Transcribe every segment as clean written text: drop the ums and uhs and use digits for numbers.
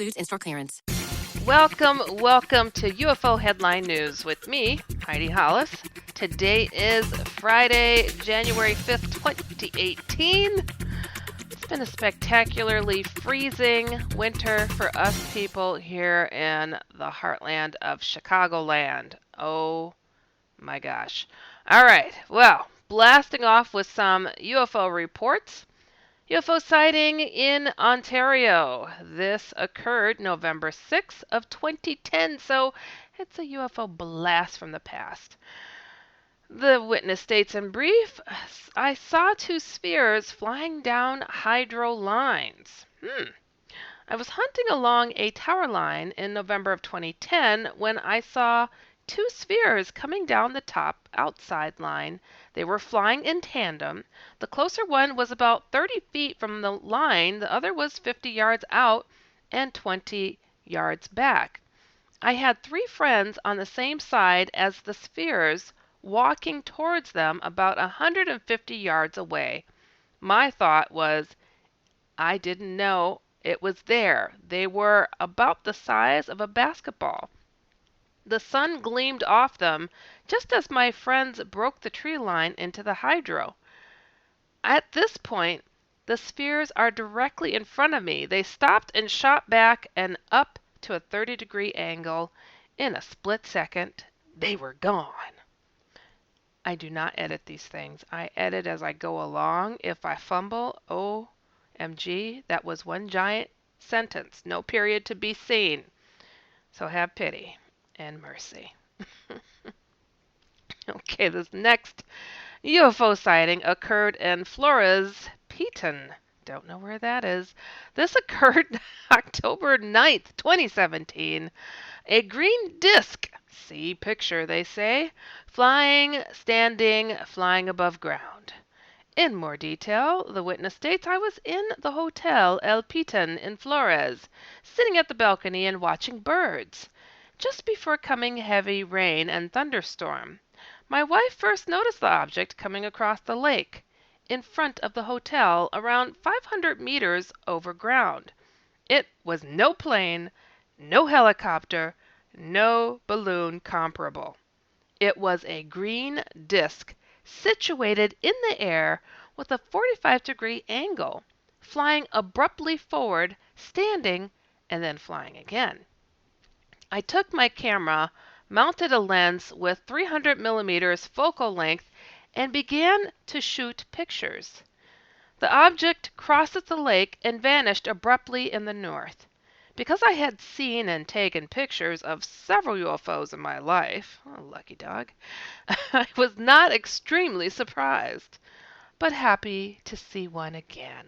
excludes in-store clearance. Welcome to UFO Headline News with me, Heidi Hollis. Today is Friday, January 5th, 2018. It's been a spectacularly freezing winter for us people here in the heartland of Chicagoland. Oh my gosh. All right, well, blasting off with some UFO reports. UFO sighting in Ontario. This occurred November 6th of 2010, so it's a UFO blast from the past. The witness states in brief, I saw two spheres flying down hydro lines. I was hunting along a tower line in November of 2010 when I saw two spheres coming down the top outside line. They were flying in tandem. The closer one was about 30 feet from the line, the other was 50 yards out and 20 yards back. I had three friends on the same side as the spheres walking towards them about 150 yards away. My thought was, I didn't know it was there. They were about the size of a basketball. The sun gleamed off them just as my friends broke the tree line into the hydro. At this point, the spheres are directly in front of me. They stopped and shot back and up to a 30-degree angle. In a split second, they were gone. I do not edit these things. I edit as I go along. If I fumble, OMG, that was one giant sentence. No period to be seen. So have pity and mercy. Okay, this next UFO sighting occurred in Flores, Petén. Don't know where that is. This occurred October 9th, 2017. A green disc, see picture they say, flying, standing, flying above ground. In more detail, the witness states I was in the Hotel El Petén in Flores, sitting at the balcony and watching birds. Just before coming heavy rain and thunderstorm, my wife first noticed the object coming across the lake in front of the hotel around 500 meters over ground. It was no plane, no helicopter, no balloon comparable. It was a green disc situated in the air with a 45-degree angle, flying abruptly forward, standing, and then flying again. I took my camera, mounted a lens with 300 millimeters focal length, and began to shoot pictures. The object crossed the lake and vanished abruptly in the north. Because I had seen and taken pictures of several UFOs in my life, lucky dog, I was not extremely surprised, but happy to see one again.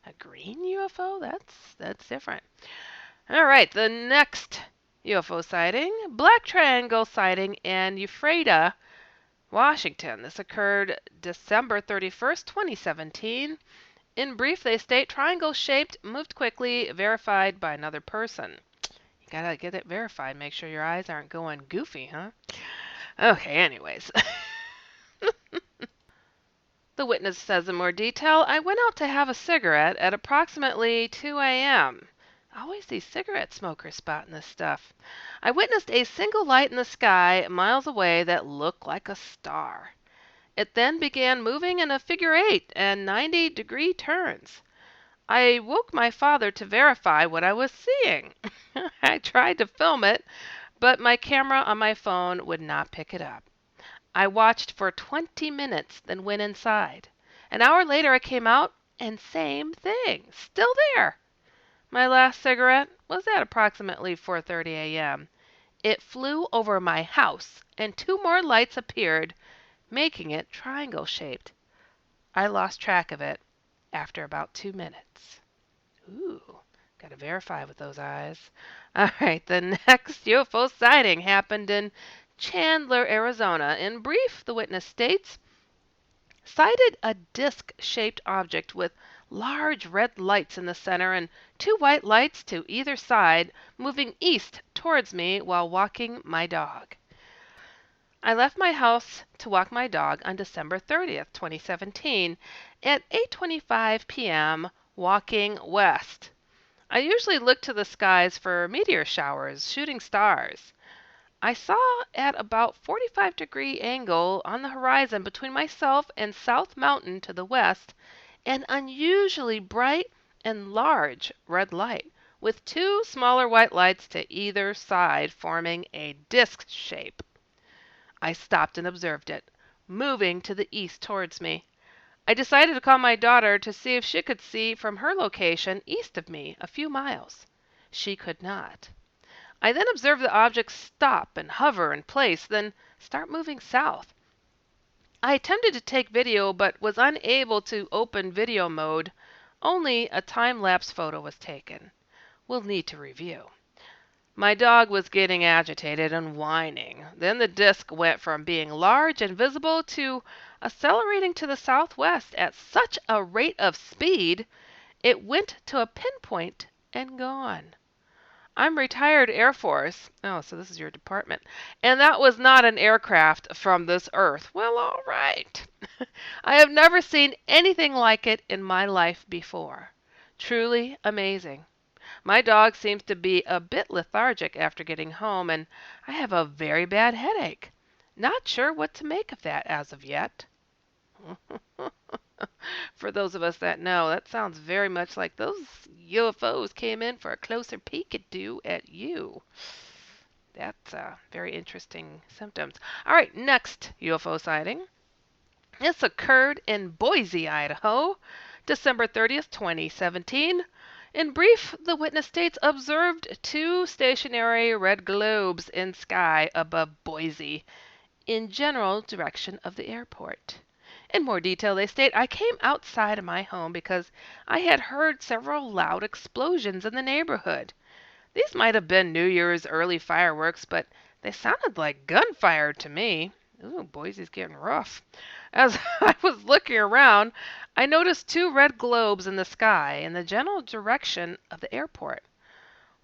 A green UFO? That's different. All right, the next UFO sighting, Black Triangle sighting in Ephrata, Washington. This occurred December 31st, 2017. In brief, they state triangle-shaped, moved quickly, verified by another person. You gotta get it verified. Make sure your eyes aren't going goofy, huh? Okay, anyways. The witness says in more detail, I went out to have a cigarette at approximately 2 a.m. Always these cigarette smokers spotting this stuff. I witnessed a single light in the sky miles away that looked like a star. It then began moving in a figure 8 and 90-degree turns. I woke my father to verify what I was seeing. I tried to film it, but my camera on my phone would not pick it up. I watched for 20 minutes, then went inside. An hour later I came out, and same thing, still there. My last cigarette was at approximately 4:30 a.m. It flew over my house, and two more lights appeared, making it triangle-shaped. I lost track of it after about 2 minutes. Ooh, gotta verify with those eyes. All right, the next UFO sighting happened in Chandler, Arizona. In brief, the witness states, sighted a disc-shaped object with large red lights in the center and two white lights to either side moving east towards me while walking my dog. I left my house to walk my dog on December 30th, 2017 at 8:25 p.m. walking west. I usually look to the skies for meteor showers, shooting stars. I saw at about 45-degree angle on the horizon between myself and South Mountain to the west an unusually bright and large red light, with two smaller white lights to either side forming a disc shape. I stopped and observed it, moving to the east towards me. I decided to call my daughter to see if she could see from her location east of me a few miles. She could not. I then observed the object stop and hover in place, then start moving south. I attempted to take video but was unable to open video mode. Only a time-lapse photo was taken. We'll need to review. My dog was getting agitated and whining. Then the disc went from being large and visible to accelerating to the southwest at such a rate of speed, it went to a pinpoint and gone. I'm retired Air Force. Oh, so this is your department. And that was not an aircraft from this earth. Well, all right. I have never seen anything like it in my life before. Truly amazing. My dog seems to be a bit lethargic after getting home, and I have a very bad headache. Not sure what to make of that as of yet. For those of us that know, that sounds very much like those UFOs came in for a closer peek-a-doo at you. That's very interesting symptoms. All right, next UFO sighting. This occurred in Boise, Idaho, December 30th, 2017. In brief, the witness states observed two stationary red globes in sky above Boise, in general direction of the airport. In more detail, they state, I came outside of my home because I had heard several loud explosions in the neighborhood. These might have been New Year's early fireworks, but they sounded like gunfire to me. Ooh, Boise's getting rough. As I was looking around, I noticed two red globes in the sky in the general direction of the airport.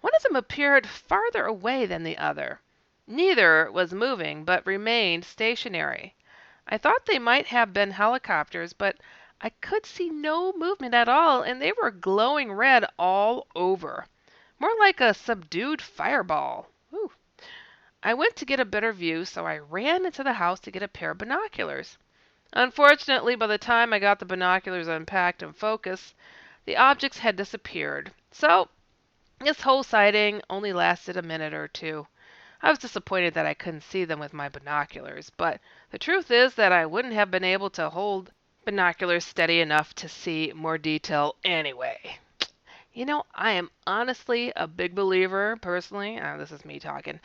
One of them appeared farther away than the other. Neither was moving, but remained stationary. I thought they might have been helicopters, but I could see no movement at all, and they were glowing red all over. More like a subdued fireball. Ooh. I went to get a better view, so I ran into the house to get a pair of binoculars. Unfortunately, by the time I got the binoculars unpacked and focused, the objects had disappeared. So, this whole sighting only lasted a minute or two. I was disappointed that I couldn't see them with my binoculars, but the truth is that I wouldn't have been able to hold binoculars steady enough to see more detail anyway. You know, I am honestly a big believer, personally, this is me talking,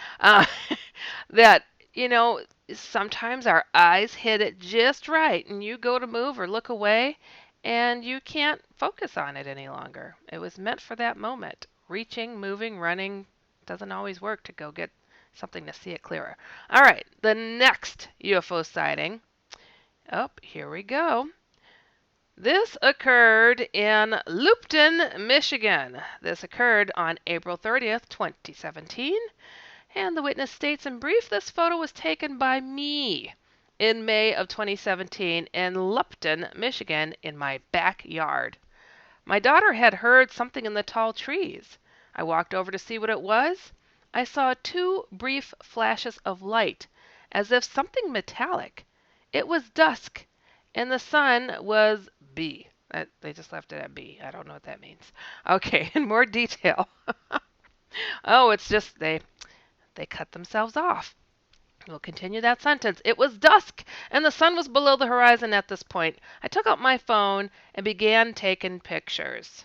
that, you know, sometimes our eyes hit it just right, and you go to move or look away, and you can't focus on it any longer. It was meant for that moment. Reaching, moving, running doesn't always work to go get something to see it clearer. All right, the next UFO sighting. Oh, here we go. This occurred in Lupton, Michigan. This occurred on April 30th, 2017. And the witness states in brief, this photo was taken by me in May of 2017 in Lupton, Michigan, in my backyard. My daughter had heard something in the tall trees. I walked over to see what it was. I saw two brief flashes of light, as if something metallic. It was dusk, and the sun was B. They just left it at B. I don't know what that means. Okay, in more detail. Oh, it's just they cut themselves off. We'll continue that sentence. It was dusk, and the sun was below the horizon at this point. I took out my phone and began taking pictures.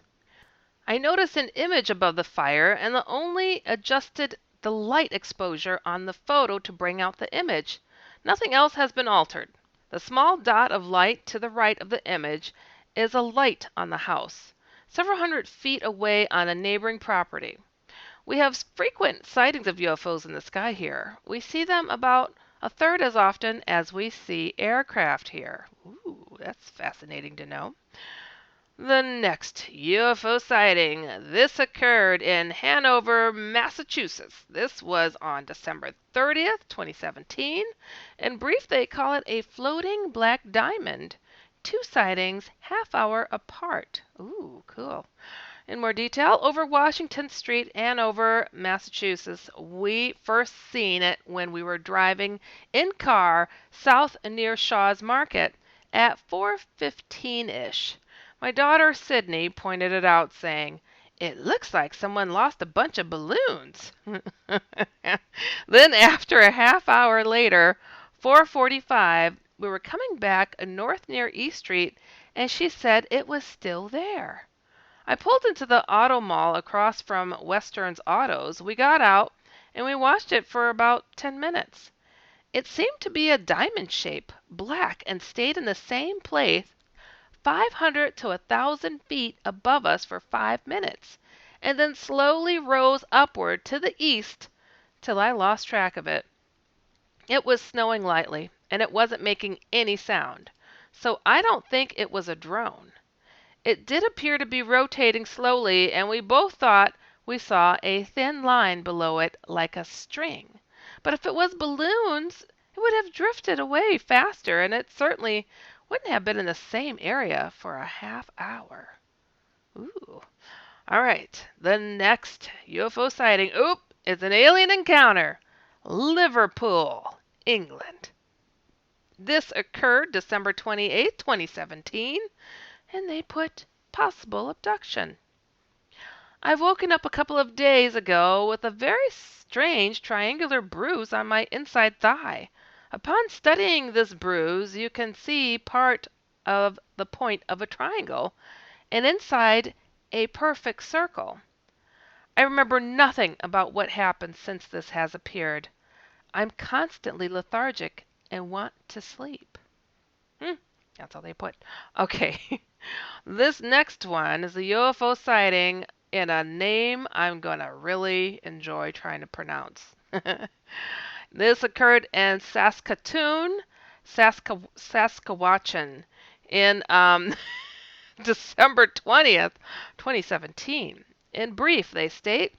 I noticed an image above the fire and only adjusted the light exposure on the photo to bring out the image. Nothing else has been altered. The small dot of light to the right of the image is a light on the house, several hundred feet away on a neighboring property. We have frequent sightings of UFOs in the sky here. We see them about a third as often as we see aircraft here. Ooh, that's fascinating to know. The next UFO sighting. This occurred in Hanover, Massachusetts. This was on December 30th, 2017. In brief, they call it a floating black diamond. Two sightings, half hour apart. Ooh, cool. In more detail, over Washington Street, Hanover, Massachusetts. We first seen it when we were driving in car south near Shaw's Market at 4:15-ish. My daughter Sydney pointed it out, saying, "It looks like someone lost a bunch of balloons." Then after a half hour later, 4:45, we were coming back north near East Street, and she said it was still there. I pulled into the auto mall across from Western's Autos. We got out and we watched it for about 10 minutes. It seemed to be a diamond shape, black, and stayed in the same place 500 to 1,000 feet above us for 5 minutes, and then slowly rose upward to the east till I lost track of it. It was snowing lightly, and it wasn't making any sound, so I don't think it was a drone. It did appear to be rotating slowly, and we both thought we saw a thin line below it like a string. But if it was balloons, it would have drifted away faster, and it certainly wouldn't have been in the same area for a half hour. Ooh. All right. The next UFO sighting, is an alien encounter. Liverpool, England. This occurred December 28, 2017. And they put possible abduction. I've woken up a couple of days ago with a very strange triangular bruise on my inside thigh. Upon studying this bruise, you can see part of the point of a triangle, and inside a perfect circle. I remember nothing about what happened since this has appeared. I'm constantly lethargic and want to sleep. That's all they put. Okay. This next one is a UFO sighting in a name I'm going to really enjoy trying to pronounce. This occurred in Saskatoon, Saskatchewan in December 20th, 2017. In brief, they state,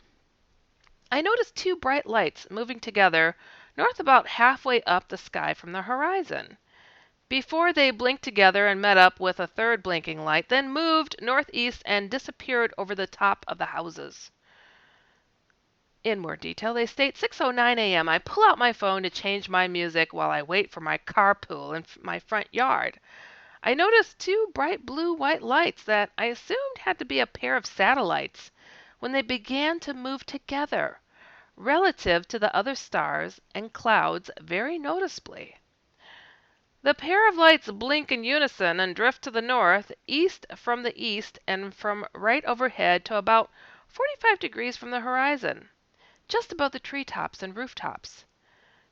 I noticed two bright lights moving together north about halfway up the sky from the horizon. Before they blinked together and met up with a third blinking light, then moved northeast and disappeared over the top of the houses. In more detail, they state 6:09 a.m. I pull out my phone to change my music while I wait for my carpool in my front yard. I noticed two bright blue-white lights that I assumed had to be a pair of satellites when they began to move together, relative to the other stars and clouds very noticeably. The pair of lights blink in unison and drift to the north, east from the east, and from right overhead to about 45 degrees from the horizon, just above the treetops and rooftops.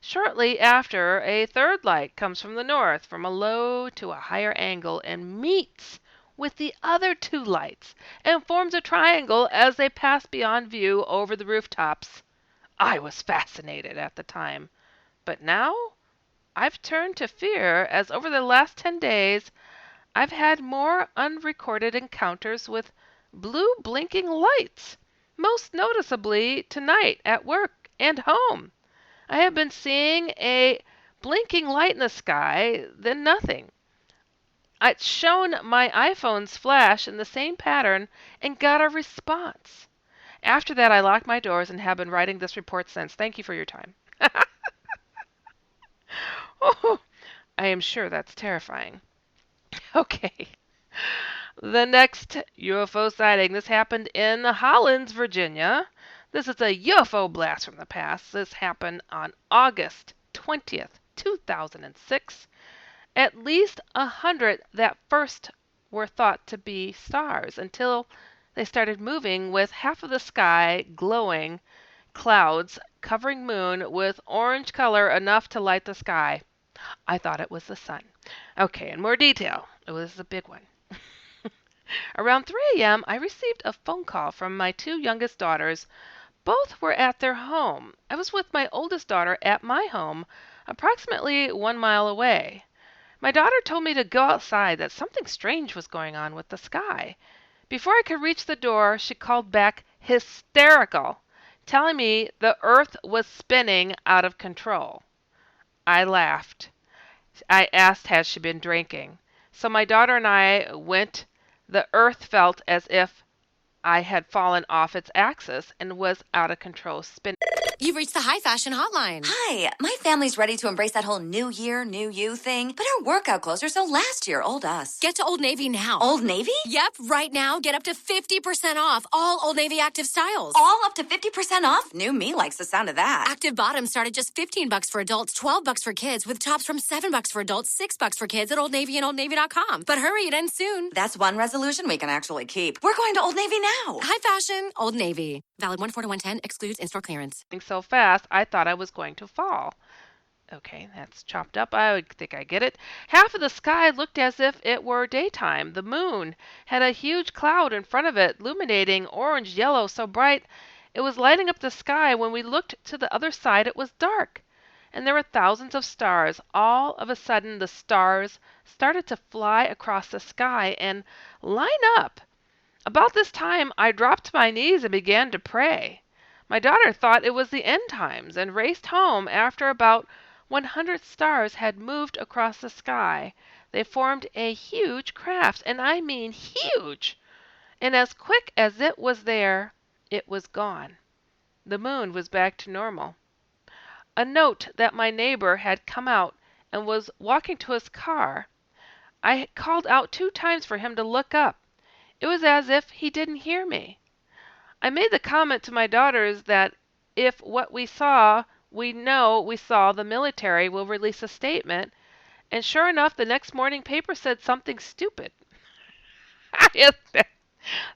Shortly after, a third light comes from the north, from a low to a higher angle, and meets with the other two lights, and forms a triangle as they pass beyond view over the rooftops. I was fascinated at the time, but now I've turned to fear, as over the last 10 days I've had more unrecorded encounters with blue blinking lights, most noticeably tonight at work and home. I have been seeing a blinking light in the sky, then nothing. I'd shown my iPhone's flash in the same pattern and got a response. After that, I locked my doors and have been writing this report since. Thank you for your time. Oh, I am sure that's terrifying. Okay. The next UFO sighting. This happened in Hollins, Virginia. This is a UFO blast from the past. This happened on August 20th, 2006. At least 100 that first were thought to be stars until they started moving with half of the sky glowing clouds covering moon with orange color enough to light the sky. I thought it was the sun. Okay, in more detail, it was a big one. Around 3 a.m., I received a phone call from my two youngest daughters. Both were at their home. I was with my oldest daughter at my home, approximately 1 mile away. My daughter told me to go outside, that something strange was going on with the sky. Before I could reach the door, she called back hysterical, telling me the earth was spinning out of control. I laughed. I asked, had she been drinking? So my daughter and I went. The earth felt as if I had fallen off its axis and was out of control spinning. You've reached the High Fashion Hotline. Hi, my family's ready to embrace that whole new year, new you thing, but our workout clothes are so last year, old us. Get to Old Navy now. Old Navy? Yep, right now, get up to 50% off all Old Navy active styles. All up to 50% off? New me likes the sound of that. Active bottoms start at just $15 for adults, $12 for kids, with tops from $7 for adults, $6 for kids at Old Navy and OldNavy.com. But hurry, it ends soon. That's one resolution we can actually keep. We're going to Old Navy now. High Fashion, Old Navy. Valid 1/4 to 110, excludes in-store clearance. So fast, I thought I was going to fall. Okay, that's chopped up. I think I get it. Half of the sky looked as if it were daytime. The moon had a huge cloud in front of it, illuminating orange yellow so bright it was lighting up the sky. When we looked to the other side, it was dark, and there were thousands of stars. All of a sudden, the stars started to fly across the sky and line up. About this time, I dropped to my knees and began to pray. My daughter thought it was the end times and raced home. After about 100 stars had moved across the sky, they formed a huge craft, and I mean huge. And as quick as it was there, it was gone. The moon was back to normal. A note that my neighbor had come out and was walking to his car. I called out 2 times for him to look up. It was as if he didn't hear me. I made the comment to my daughters that if what we saw, we know we saw, the military will release a statement, and sure enough, the next morning paper said something stupid.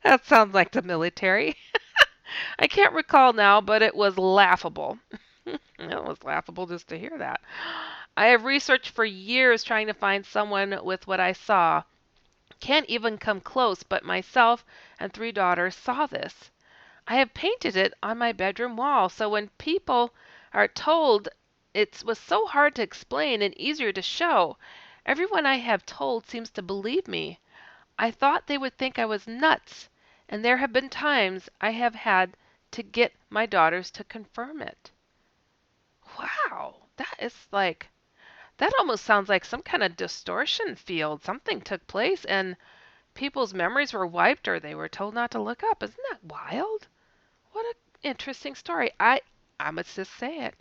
That sounds like the military. I can't recall now, but it was laughable. It was laughable just to hear that. I have researched for years trying to find someone with what I saw. Can't even come close, but myself and 3 daughters saw this. I have painted it on my bedroom wall, so when people are told it was so hard to explain and easier to show, everyone I have told seems to believe me. I thought they would think I was nuts, and there have been times I have had to get my daughters to confirm it. Wow, that almost sounds like some kind of distortion field. Something took place and people's memories were wiped or they were told not to look up. Isn't that wild? What an interesting story. I must just say it.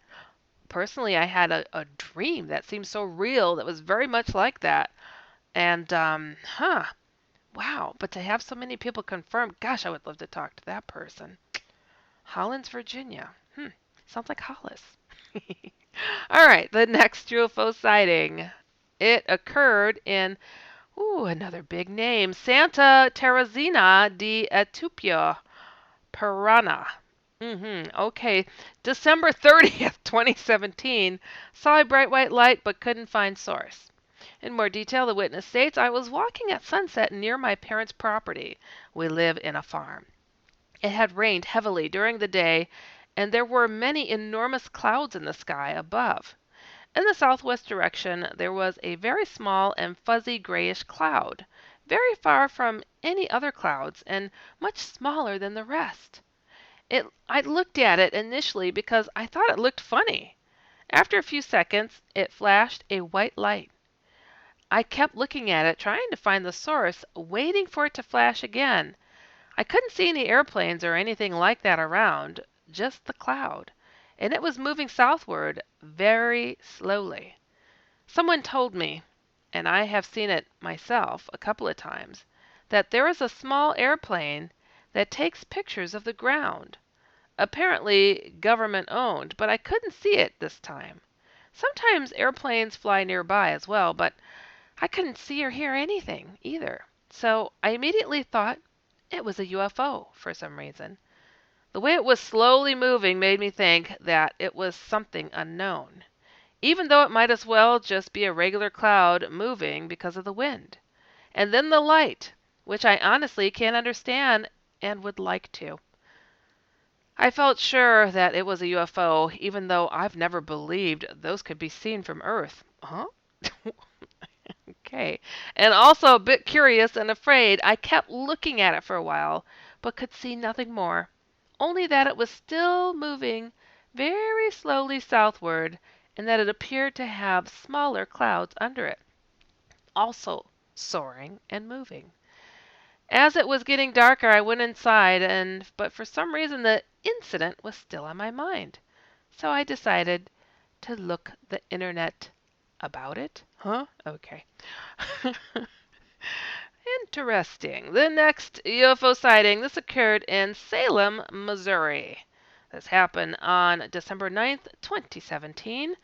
Personally, I had a dream that seemed so real that was very much like that. And, wow. But to have so many people confirm, gosh, I would love to talk to that person. Hollins, Virginia. Sounds like Hollis. All right, the next UFO sighting. It occurred in, another big name, Santa Teresina de Etupia, Parana. Okay, December 30th, 2017. Saw a bright white light but couldn't find source. In more detail, the witness states, I was walking at sunset near my parents' property. We live in a farm. It had rained heavily during the day, and there were many enormous clouds in the sky above. In the southwest direction, there was a very small and fuzzy grayish cloud, very far from any other clouds and much smaller than the rest. I looked at it initially because I thought it looked funny. After a few seconds, it flashed a white light. I kept looking at it, trying to find the source, waiting for it to flash again. I couldn't see any airplanes or anything like that around, just the cloud, and it was moving southward very slowly. Someone told me, and I have seen it myself a couple of times, that there is a small airplane that takes pictures of the ground. Apparently government owned, but I couldn't see it this time. Sometimes airplanes fly nearby as well, but I couldn't see or hear anything either. So I immediately thought it was a UFO for some reason. The way it was slowly moving made me think that it was something unknown, even though it might as well just be a regular cloud moving because of the wind. And then the light, which I honestly can't understand and would like to. I felt sure that it was a UFO, even though I've never believed those could be seen from Earth. Huh? Okay. And also a bit curious and afraid, I kept looking at it for a while, but could see nothing more. Only that it was still moving very slowly southward, and that it appeared to have smaller clouds under it, also soaring and moving. As it was getting darker, I went inside, but for some reason the incident was still on my mind. So I decided to look the internet about it. Huh? Okay. Interesting. The next UFO sighting, this occurred in Salem, Missouri. This happened on December 9th, 2017.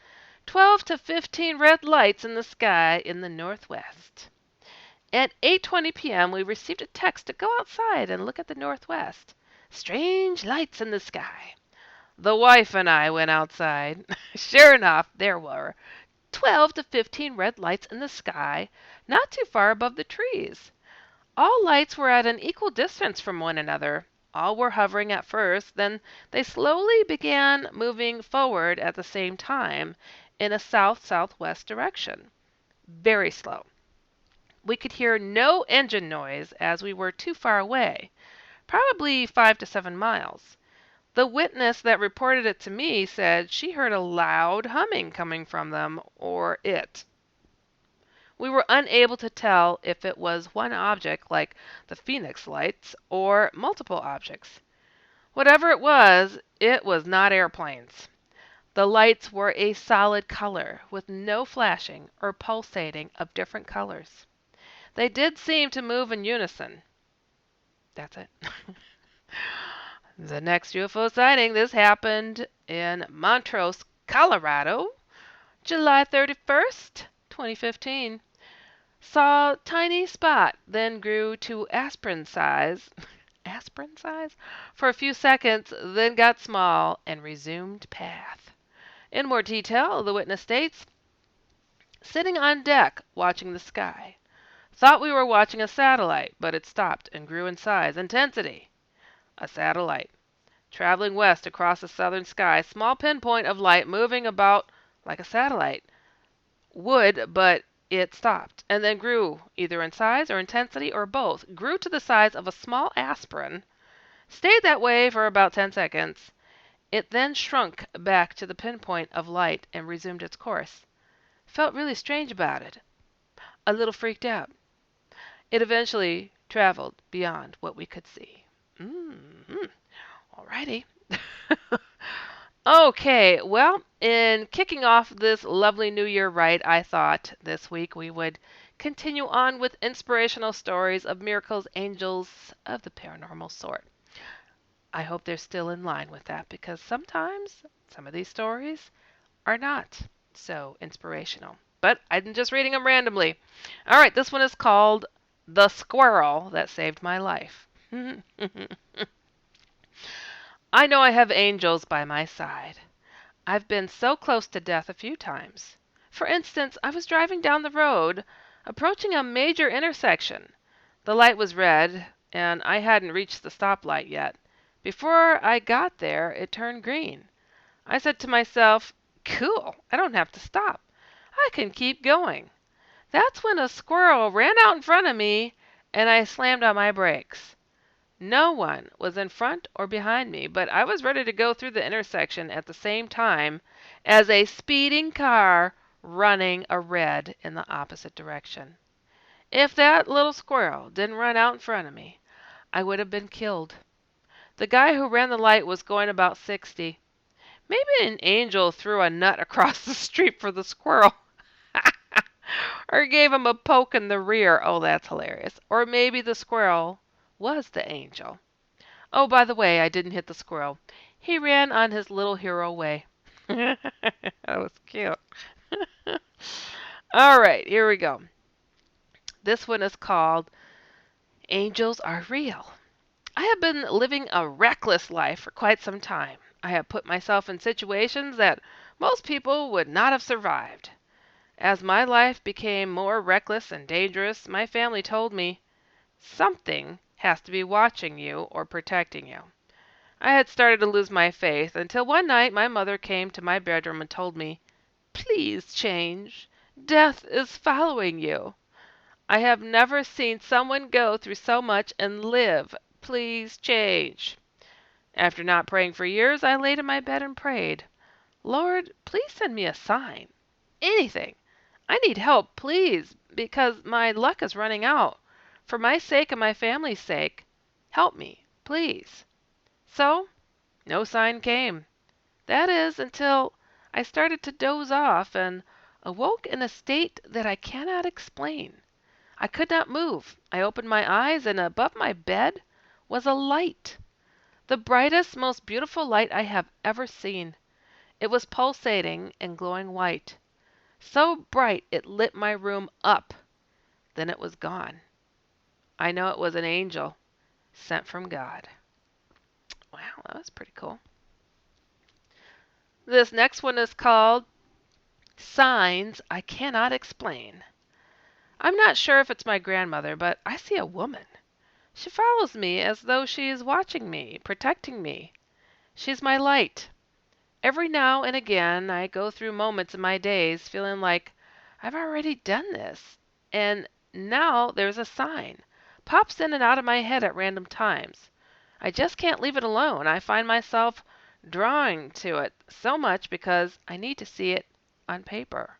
12 to 15 red lights in the sky in the northwest. At 8:20 p.m., we received a text to go outside and look at the northwest. Strange lights in the sky. The wife and I went outside. Sure enough, there were 12 to 15 red lights in the sky, not too far above the trees. All lights were at an equal distance from one another. All were hovering at first, then they slowly began moving forward at the same time in a south-southwest direction. Very slow. We could hear no engine noise as we were too far away, probably 5 to 7 miles. The witness that reported it to me said she heard a loud humming coming from them, or it. We were unable to tell if it was one object, like the Phoenix lights, or multiple objects. Whatever it was not airplanes. The lights were a solid color, with no flashing or pulsating of different colors. They did seem to move in unison. That's it. The next UFO sighting, this happened in Montrose, Colorado, July 31st, 2015. Saw tiny spot, then grew to aspirin size. Aspirin size? For a few seconds, then got small and resumed path. In more detail, the witness states, sitting on deck watching the sky. Thought we were watching a satellite, but it stopped and grew in size. Intensity. A satellite. Traveling west across the southern sky. Small pinpoint of light moving about like a satellite. Would, but it stopped, and then grew, either in size or intensity or both. Grew to the size of a small aspirin. Stayed that way for about 10 seconds. It then shrunk back to the pinpoint of light and resumed its course. Felt really strange about it. A little freaked out. It eventually traveled beyond what we could see. Alrighty. Okay, well, in kicking off this lovely New Year right, I thought this week we would continue on with inspirational stories of miracles, angels, of the paranormal sort. I hope they're still in line with that, because sometimes some of these stories are not so inspirational. But I'm just reading them randomly. All right, this one is called The Squirrel That Saved My Life. I know I have angels by my side. I've been so close to death a few times. For instance, I was driving down the road, approaching a major intersection. The light was red, and I hadn't reached the stoplight yet. Before I got there, it turned green. I said to myself, cool, I don't have to stop. I can keep going. That's when a squirrel ran out in front of me, and I slammed on my brakes. No one was in front or behind me, but I was ready to go through the intersection at the same time as a speeding car running a red in the opposite direction. If that little squirrel didn't run out in front of me, I would have been killed. The guy who ran the light was going about 60. Maybe an angel threw a nut across the street for the squirrel. Or gave him a poke in the rear. Oh, that's hilarious. Or maybe the squirrel was the angel. Oh, by the way, I didn't hit the squirrel. He ran on his little hero way. That was cute. All right, here we go. This one is called Angels Are Real. I have been living a reckless life for quite some time. I have put myself in situations that most people would not have survived. As my life became more reckless and dangerous, my family told me, something has to be watching you or protecting you. I had started to lose my faith until one night my mother came to my bedroom and told me, please change. Death is following you. I have never seen someone go through so much and live. Please change. After not praying for years, I laid in my bed and prayed, Lord, please send me a sign. Anything. I need help, please, because my luck is running out. For my sake and my family's sake, help me, please. So, no sign came. That is, until I started to doze off and awoke in a state that I cannot explain. I could not move. I opened my eyes, and above my bed was a light. The brightest, most beautiful light I have ever seen. It was pulsating and glowing white. So bright it lit my room up. Then it was gone. I know it was an angel sent from God. Wow, that was pretty cool. This next one is called Signs I Cannot Explain. I'm not sure if it's my grandmother, but I see a woman. She follows me as though she is watching me, protecting me. She's my light. Every now and again I go through moments in my days feeling like I've already done this, and now there's a sign. Pops in and out of my head at random times. I just can't leave it alone. I find myself drawing to it so much because I need to see it on paper.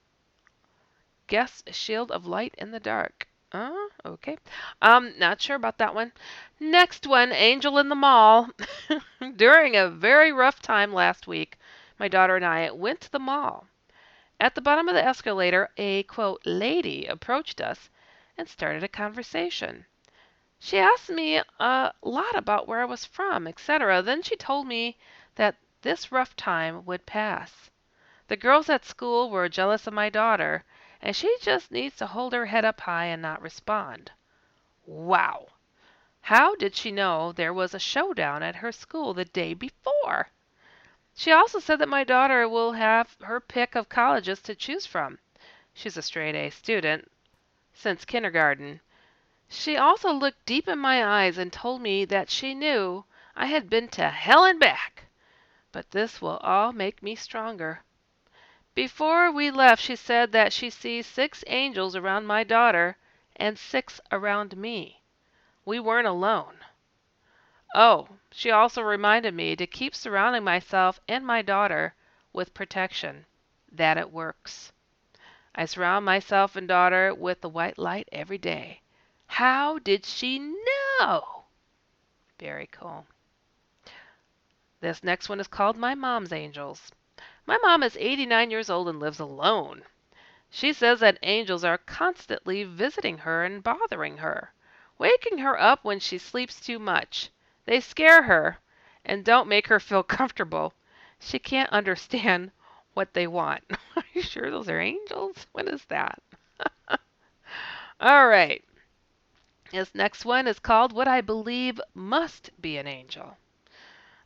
Guess a shield of light in the dark. Okay. Not sure about that one. Next one, Angel in the Mall. During a very rough time last week, my daughter and I went to the mall. At the bottom of the escalator, a, quote, lady approached us and started a conversation. She asked me a lot about where I was from, etc. Then she told me that this rough time would pass. The girls at school were jealous of my daughter, and she just needs to hold her head up high and not respond. Wow! How did she know there was a showdown at her school the day before? She also said that my daughter will have her pick of colleges to choose from. She's a straight A student since kindergarten. She also looked deep in my eyes and told me that she knew I had been to hell and back, but this will all make me stronger. Before we left, she said that she sees 6 angels around my daughter and 6 around me. We weren't alone. Oh, she also reminded me to keep surrounding myself and my daughter with protection, that it works. I surround myself and daughter with the white light every day. How did she know? Very cool. This next one is called My Mom's Angels. My mom is 89 years old and lives alone. She says that angels are constantly visiting her and bothering her, waking her up when she sleeps too much. They scare her and don't make her feel comfortable. She can't understand what they want. Are you sure those are angels? What is that? All right. This next one is called What I Believe Must Be an Angel.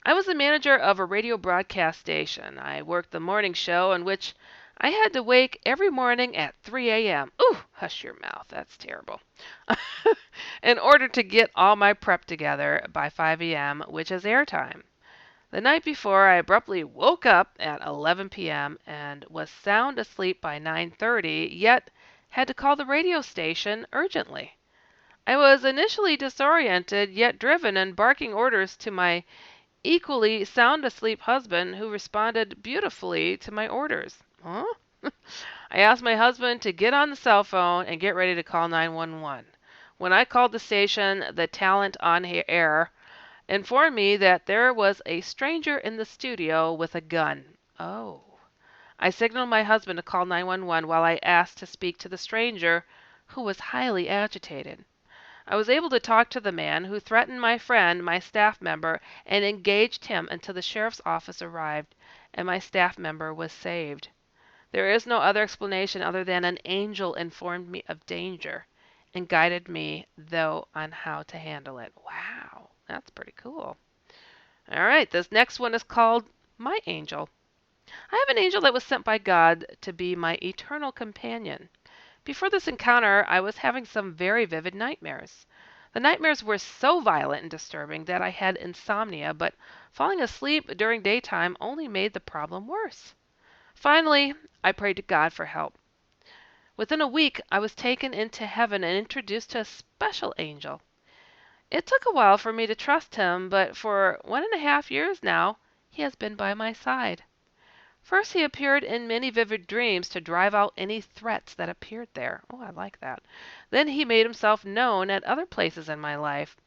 I was the manager of a radio broadcast station. I worked the morning show in which I had to wake every morning at 3 a.m. Ooh, hush your mouth. That's terrible. In order to get all my prep together by 5 a.m., which is airtime. The night before, I abruptly woke up at 11 p.m. and was sound asleep by 9:30, yet had to call the radio station urgently. I was initially disoriented, yet driven and barking orders to my equally sound asleep husband, who responded beautifully to my orders. Huh? I asked my husband to get on the cell phone and get ready to call 911. When I called the station, the talent on air informed me that there was a stranger in the studio with a gun. Oh. I signaled my husband to call 911 while I asked to speak to the stranger, who was highly agitated. I was able to talk to the man, who threatened my friend, my staff member, and engaged him until the sheriff's office arrived and my staff member was saved. There is no other explanation other than an angel informed me of danger and guided me, though, on how to handle it. Wow, that's pretty cool. All right, this next one is called My Angel. I have an angel that was sent by God to be my eternal companion. Before this encounter, I was having some very vivid nightmares. The nightmares were so violent and disturbing that I had insomnia, but falling asleep during daytime only made the problem worse. Finally, I prayed to God for help. Within a week, I was taken into heaven and introduced to a special angel. It took a while for me to trust him, but for 1.5 years now, he has been by my side. First, he appeared in many vivid dreams to drive out any threats that appeared there. Oh, I like that. Then he made himself known at other places in my life.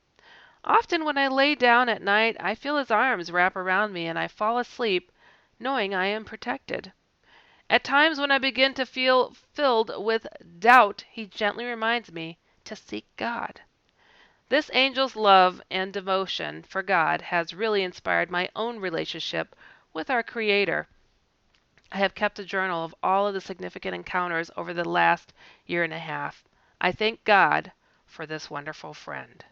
Often when I lay down at night, I feel his arms wrap around me and I fall asleep knowing I am protected. At times when I begin to feel filled with doubt, he gently reminds me to seek God. This angel's love and devotion for God has really inspired my own relationship with our Creator. I have kept a journal of all of the significant encounters over the last year and a half. I thank God for this wonderful friend.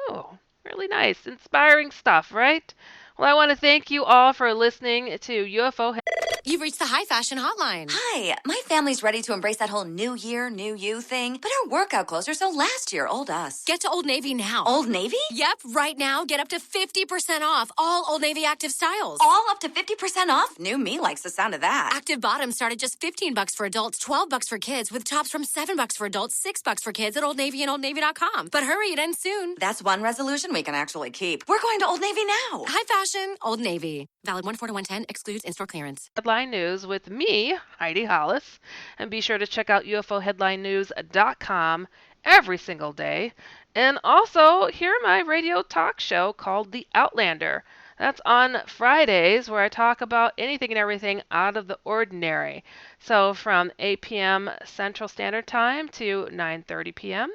Oh, really nice. Inspiring stuff, right? Well, I want to thank you all for listening to UFO. You've reached the high fashion hotline. Hi, my family's ready to embrace that whole new year, new you thing, but our workout clothes are so last year, old us. Get to Old Navy now. Old Navy? Yep, right now, get up to 50% off all Old Navy active styles. All up to 50% off? New me likes the sound of that. Active bottoms start at just $15 for adults, $12 for kids, with tops from $7 for adults, $6 for kids at Old Navy and OldNavy.com. But hurry, it ends soon. That's one resolution we can actually keep. We're going to Old Navy now. High fashion, Old Navy. Valid 1/4 to 1/10, excludes in-store clearance. Headline News with me, Heidi Hollis. And be sure to check out UFOHeadlineNews.com every single day. And also hear my radio talk show called The Outlander. That's on Fridays, where I talk about anything and everything out of the ordinary. So from 8 p.m. Central Standard Time to 9:30 p.m.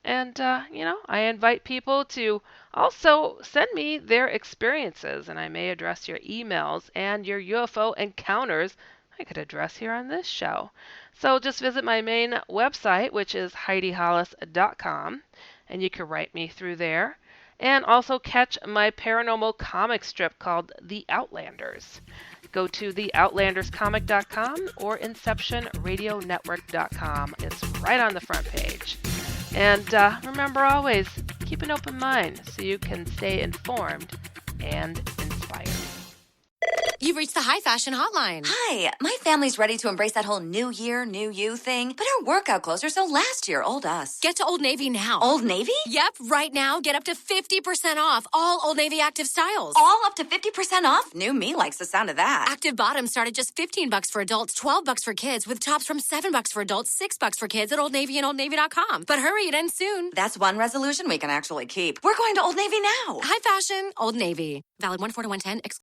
And, I invite people to also send me their experiences, and I may address your emails and your UFO encounters I could address here on this show. So just visit my main website, which is HeidiHollis.com, and you can write me through there. And also catch my paranormal comic strip called The Outlanders. Go to theoutlanderscomic.com or InceptionRadioNetwork.com. It's right on the front page. And remember always, keep an open mind so you can stay informed and inspired. You've reached the high fashion hotline. Hi, my family's ready to embrace that whole new year, new you thing, but our workout clothes are so last year, old us. Get to Old Navy now. Old Navy? Yep, right now, get up to 50% off all Old Navy active styles. All up to 50% off? New me likes the sound of that. Active bottoms start at just $15 for adults, $12 for kids, with tops from $7 for adults, $6 for kids at Old Navy and OldNavy.com. But hurry, it ends soon. That's one resolution we can actually keep. We're going to Old Navy now. High fashion, Old Navy. Valid 1/4 to 1/10,